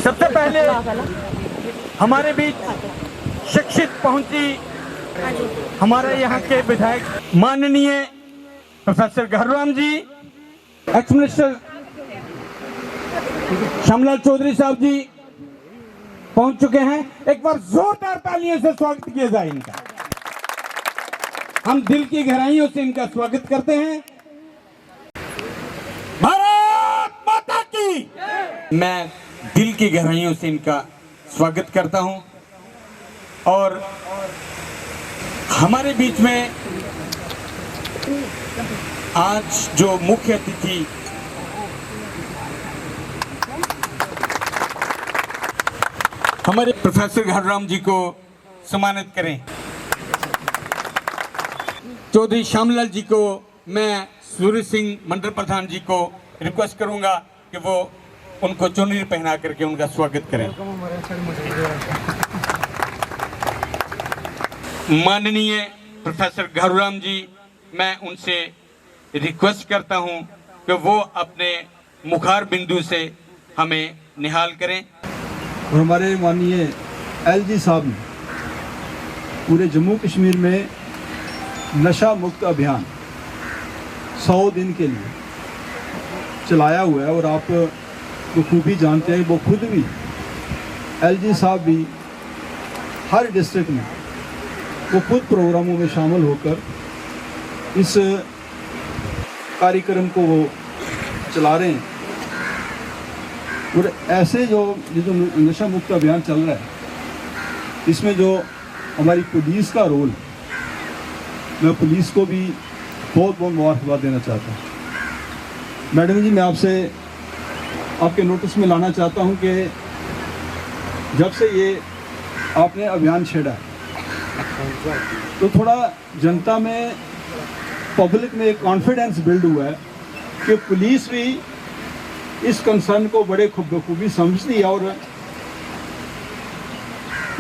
सबसे पहले हमारे बीच शिक्षित पहुंची हमारे यहाँ के विधायक माननीय प्रोफेसर घरराम जी, एक्स मिनिस्टर श्यामलाल चौधरी साहब जी पहुंच चुके हैं। एक बार जोरदार तालियों से स्वागत किया जाए इनका। हम दिल की गहराइयों से इनका स्वागत करते हैं। भारत माता की। मैं दिल की गहराइयों से इनका स्वागत करता हूं और हमारे बीच में आज जो मुख्य अतिथि हमारे प्रोफेसर घरराम जी को सम्मानित करें। चौधरी श्यामलाल जी को मैं सूर्य सिंह मंडल प्रधान जी को रिक्वेस्ट करूंगा कि वो उनको चुनरी पहना करके उनका स्वागत करें। माननीय प्रोफेसर घरराम जी, मैं उनसे रिक्वेस्ट करता हूं कि वो अपने मुखार बिंदु से हमें निहाल करें। और हमारे माननीय एलजी साहब ने पूरे जम्मू कश्मीर में नशा मुक्त अभियान 100 दिन के लिए चलाया हुआ है और आप तो खूब ही जानते हैं, वो खुद भी एलजी साहब भी हर डिस्ट्रिक्ट में वो खुद प्रोग्रामों में शामिल होकर इस कार्यक्रम को वो चला रहे हैं। और ऐसे जो नशा मुक्त अभियान चल रहा है, इसमें जो हमारी पुलिस का रोल, मैं पुलिस को भी बहुत बहुत मुबारकबाद देना चाहता हूँ। मैडम जी, मैं आपसे आपके नोटिस में लाना चाहता हूँ कि जब से ये आपने अभियान छेड़ा है तो थोड़ा जनता में, पब्लिक में एक कॉन्फिडेंस बिल्ड हुआ है कि पुलिस भी इस कंसर्न को बड़े खूबी समझती है और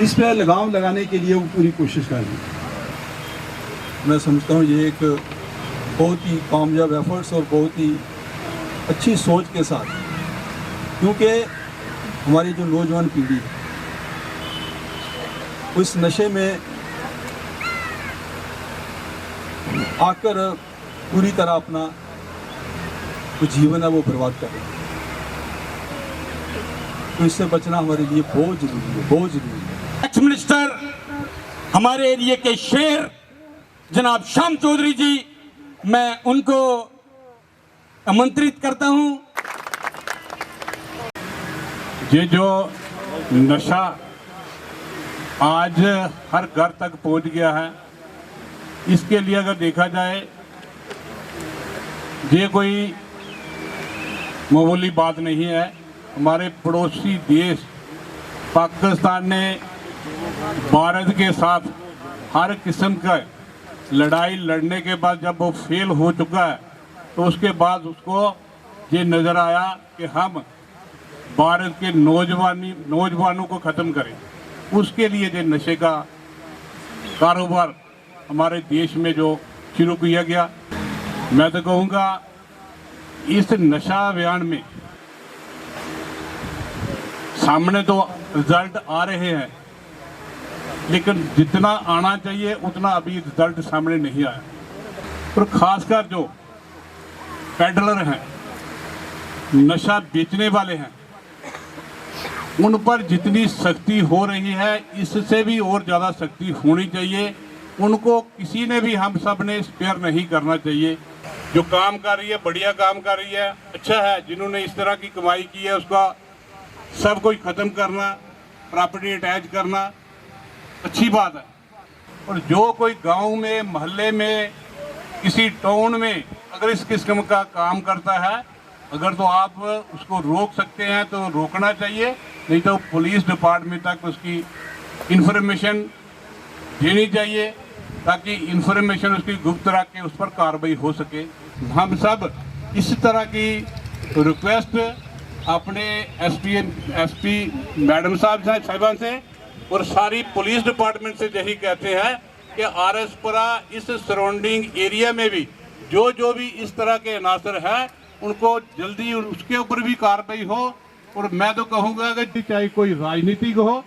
इस पर लगाम लगाने के लिए वो पूरी कोशिश कर रही है। मैं समझता हूँ ये एक बहुत ही कामयाब एफर्ट्स और बहुत ही अच्छी सोच के साथ, क्योंकि हमारी जो नौजवान पीढ़ी है उस नशे में आकर पूरी तरह अपना जो जीवन है वो बर्बाद कर रही है। तो इससे बचना हमारे लिए बहुत जरूरी है, बहुत जरूरी है। एक्स मिनिस्टर हमारे एरिया के शेर जनाब श्याम चौधरी जी, मैं उनको आमंत्रित करता हूं। ये जो नशा आज हर घर तक पहुंच गया है, इसके लिए अगर देखा जाए ये कोई मामूली बात नहीं है। हमारे पड़ोसी देश पाकिस्तान ने भारत के साथ हर किस्म का लड़ाई लड़ने के बाद जब वो फेल हो चुका है, तो उसके बाद उसको ये नज़र आया कि हम भारत के नौजवानों को ख़त्म करें। उसके लिए जो नशे का कारोबार हमारे देश में जो शुरू किया गया, मैं तो कहूँगा इस नशा अभियान में सामने तो रिजल्ट आ रहे हैं, लेकिन जितना आना चाहिए उतना अभी रिजल्ट सामने नहीं आया। और खासकर जो पेडलर हैं, नशा बेचने वाले हैं, उन पर जितनी सख्ती हो रही है इससे भी और ज़्यादा सख्ती होनी चाहिए। उनको किसी ने भी, हम सब ने स्पेयर नहीं करना चाहिए। जो काम कर रही है, बढ़िया काम कर रही है, अच्छा है। जिन्होंने इस तरह की कमाई की है उसका सब कुछ ख़त्म करना, प्रॉपर्टी अटैच करना अच्छी बात है। और जो कोई गांव में, मोहल्ले में, किसी टाउन में अगर इस किस्म का काम करता है, अगर तो आप उसको रोक सकते हैं तो रोकना चाहिए, नहीं तो पुलिस डिपार्टमेंट तक उसकी इंफॉर्मेशन देनी चाहिए ताकि इंफॉर्मेशन उसकी गुप्त रख के उस पर कार्रवाई हो सके। हम सब इस तरह की रिक्वेस्ट अपने एसपी मैडम साहबान से और सारी पुलिस डिपार्टमेंट से यही कहते हैं कि आरएसपुरा इस सराउंडिंग एरिया में भी जो भी इस तरह के अनासर हैं उनको जल्दी उसके ऊपर भी कार्रवाई हो और मैं तो कहूँगा कि चाहे कोई राजनीतिक हो,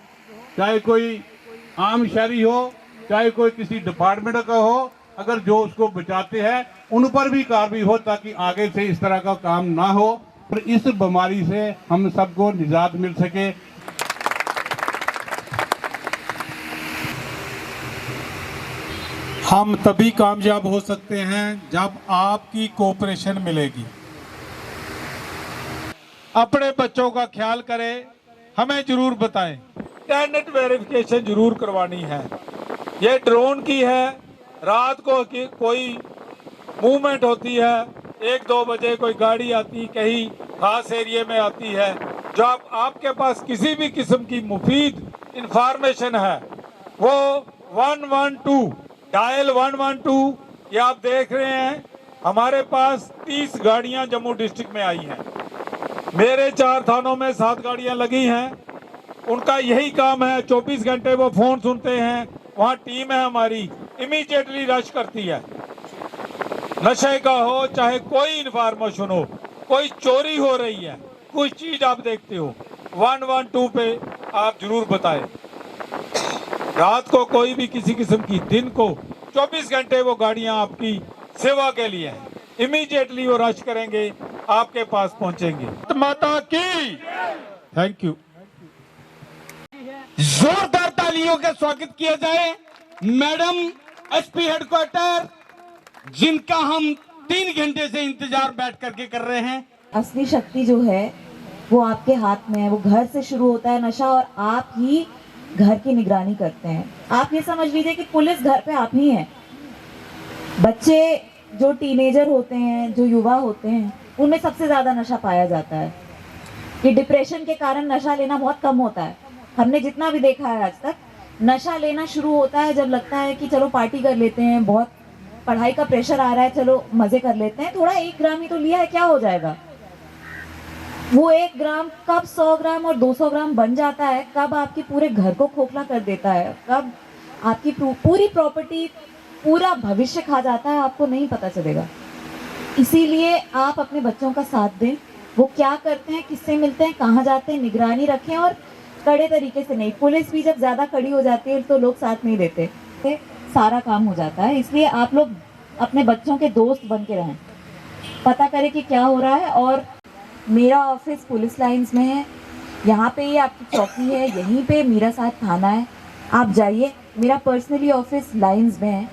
चाहे कोई आम शहरी हो, चाहे कोई किसी डिपार्टमेंट का हो, अगर जो उसको बचाते हैं उन पर भी कार्रवाई हो, ताकि आगे से इस तरह का काम ना हो और इस बीमारी से हम सबको निजात मिल सके। हम तभी कामयाब हो सकते हैं जब आपकी कोऑपरेशन मिलेगी। अपने बच्चों का ख्याल करें, हमें जरूर बताएं। टेनेट वेरिफिकेशन जरूर करवानी है। ये ड्रोन की है, रात को कोई मूवमेंट होती है, 1-2 बजे कोई गाड़ी आती, कहीं खास एरिया में आती है, जब आपके पास किसी भी किस्म की मुफीद इंफॉर्मेशन है वो 112 डायल 112, ये आप देख रहे हैं हमारे पास 30 गाड़ियां जम्मू डिस्ट्रिक्ट में आई हैं। मेरे 4 थानों में 7 गाड़ियां लगी हैं। उनका यही काम है, 24 घंटे वो फोन सुनते हैं, वहाँ टीम है हमारी, इमीडिएटली रश करती है। नशे का हो चाहे कोई इन्फॉर्मेशन हो, कोई चोरी हो रही है, कोई चीज आप देखते हो, 112 पे आप जरूर बताएं। रात को कोई भी किसी किस्म की, दिन को 24 घंटे वो गाड़ियां आपकी सेवा के लिए हैं। इमीडिएटली वो रश करेंगे, आपके पास पहुंचेंगे। माता की थैंक यू। जोरदार तालियों का स्वागत किया जाए मैडम एसपी हेडक्वार्टर, जिनका हम 3 घंटे से इंतजार बैठ करके कर रहे हैं। असली शक्ति जो है वो आपके हाथ में है। वो घर से शुरू होता है नशा, और आप ही घर की निगरानी करते हैं। आप ये समझ लीजिए कि पुलिस घर पे आप ही हैं। बच्चे जो टीनेजर होते हैं, जो युवा होते हैं, उनमें सबसे ज्यादा नशा पाया जाता है। कि डिप्रेशन के कारण नशा लेना बहुत कम होता है। हमने जितना भी देखा है आज तक, नशा लेना शुरू होता है जब लगता है कि चलो पार्टी कर लेते हैं, बहुत पढ़ाई का प्रेशर आ रहा है, चलो मजे कर लेते हैं, थोड़ा 1 ग्राम ही तो लिया है, क्या हो जाएगा। वो 1 ग्राम कब 100 ग्राम और 200 ग्राम बन जाता है, कब आपके पूरे घर को खोखला कर देता है, कब आपकी पूरी प्रॉपर्टी, पूरा भविष्य खा जाता है, आपको नहीं पता चलेगा। इसीलिए आप अपने बच्चों का साथ दें। वो क्या करते हैं, किससे मिलते हैं, कहाँ जाते हैं, निगरानी रखें, और कड़े तरीके से नहीं। पुलिस भी जब ज़्यादा कड़ी हो जाती है तो लोग साथ नहीं देते, सारा काम हो जाता है। इसलिए आप लोग अपने बच्चों के दोस्त बन के रहें, पता करें कि क्या हो रहा है। और मेरा ऑफिस पुलिस लाइंस में है, यहाँ पे ही आपकी चौकी है, यहीं पे मीरा साहब थाना है। आप जाइए, मेरा पर्सनली ऑफिस लाइंस में है,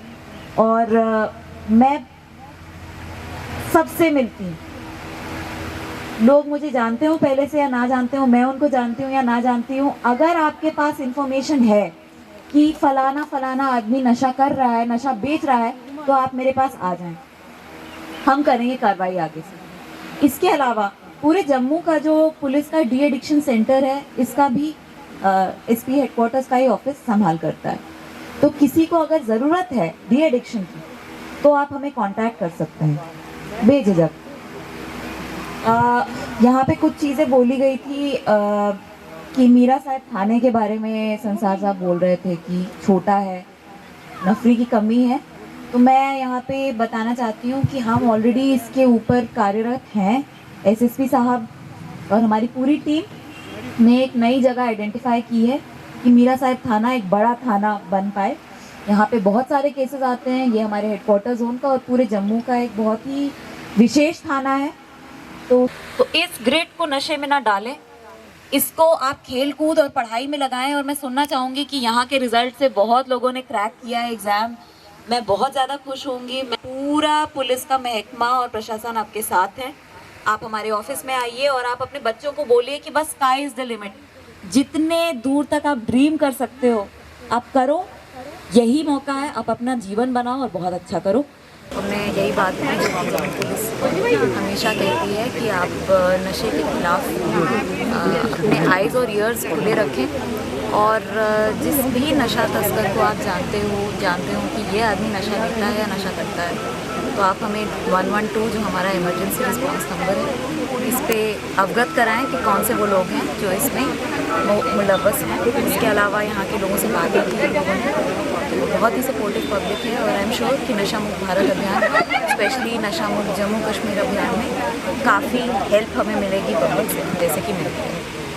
और मैं सबसे मिलती हूँ। लोग मुझे जानते हो पहले से या ना जानते हो, मैं उनको जानती हूँ या ना जानती हूँ। अगर आपके पास इंफॉर्मेशन है कि फलाना फलाना आदमी नशा कर रहा है, नशा बेच रहा है, तो आप मेरे पास आ जाएं, हम करेंगे कार्रवाई आगे से। इसके अलावा पूरे जम्मू का जो पुलिस का डी एडिक्शन सेंटर है, इसका भी एसपी हेडक्वार्टर्स का ही ऑफिस संभाल करता है। तो किसी को अगर ज़रूरत है डी एडिक्शन की, तो आप हमें कांटेक्ट कर सकते हैं बेझिझक। यहाँ पे कुछ चीज़ें बोली गई थी कि मीरा साहब थाने के बारे में संसार साहब बोल रहे थे कि छोटा है, नफरी की कमी है। तो मैं यहाँ पे बताना चाहती हूँ कि हम ऑलरेडी इसके ऊपर कार्यरत हैं। एसएसपी साहब और हमारी पूरी टीम ने एक नई जगह आइडेंटिफाई की है कि मीरा साहब थाना एक बड़ा थाना बन पाए। यहाँ पे बहुत सारे केसेस आते हैं। ये हमारे हेडक्वार्टर जोन का और पूरे जम्मू का एक बहुत ही विशेष थाना है। तो इस ग्रिड को नशे में ना डालें, इसको आप खेल कूद और पढ़ाई में लगाएं। और मैं सुनना चाहूँगी कि यहाँ के रिजल्ट से बहुत लोगों ने क्रैक किया है एग्ज़ाम। मैं बहुत ज़्यादा खुश होंगी। पूरा पुलिस का महकमा और प्रशासन आपके साथ है। आप हमारे ऑफिस में आइए और आप अपने बच्चों को बोलिए कि बस स्काई इज़ द लिमिट। जितने दूर तक आप ड्रीम कर सकते हो आप करो, यही मौका है। आप अपना जीवन बनाओ और बहुत अच्छा करो। उन्हें यही बात है जो जम्मू पुलिस हमेशा कहती है कि आप नशे के खिलाफ अपने आइज़ और ईयर्स खुले रखें। और जिस भी नशा तस्कर को आप जानते हो कि ये आदमी नशा लेता है या नशा करता है, तो आप हमें 112 जो हमारा इमरजेंसी रिस्पांस नंबर है, इस पे अवगत कराएं कि कौन से वो लोग हैं जो इसमें मुलव्वस हैं। इसके अलावा यहाँ के लोगों से बात की है, तो बहुत ही सपोर्टिव पब्लिक है। और आई एम श्योर कि नशा मुक्त भारत अभियान, स्पेशली नशा मुक्त जम्मू कश्मीर अभियान में काफ़ी हेल्प हमें मिलेगी पब्लिक से, जैसे कि मिलती है।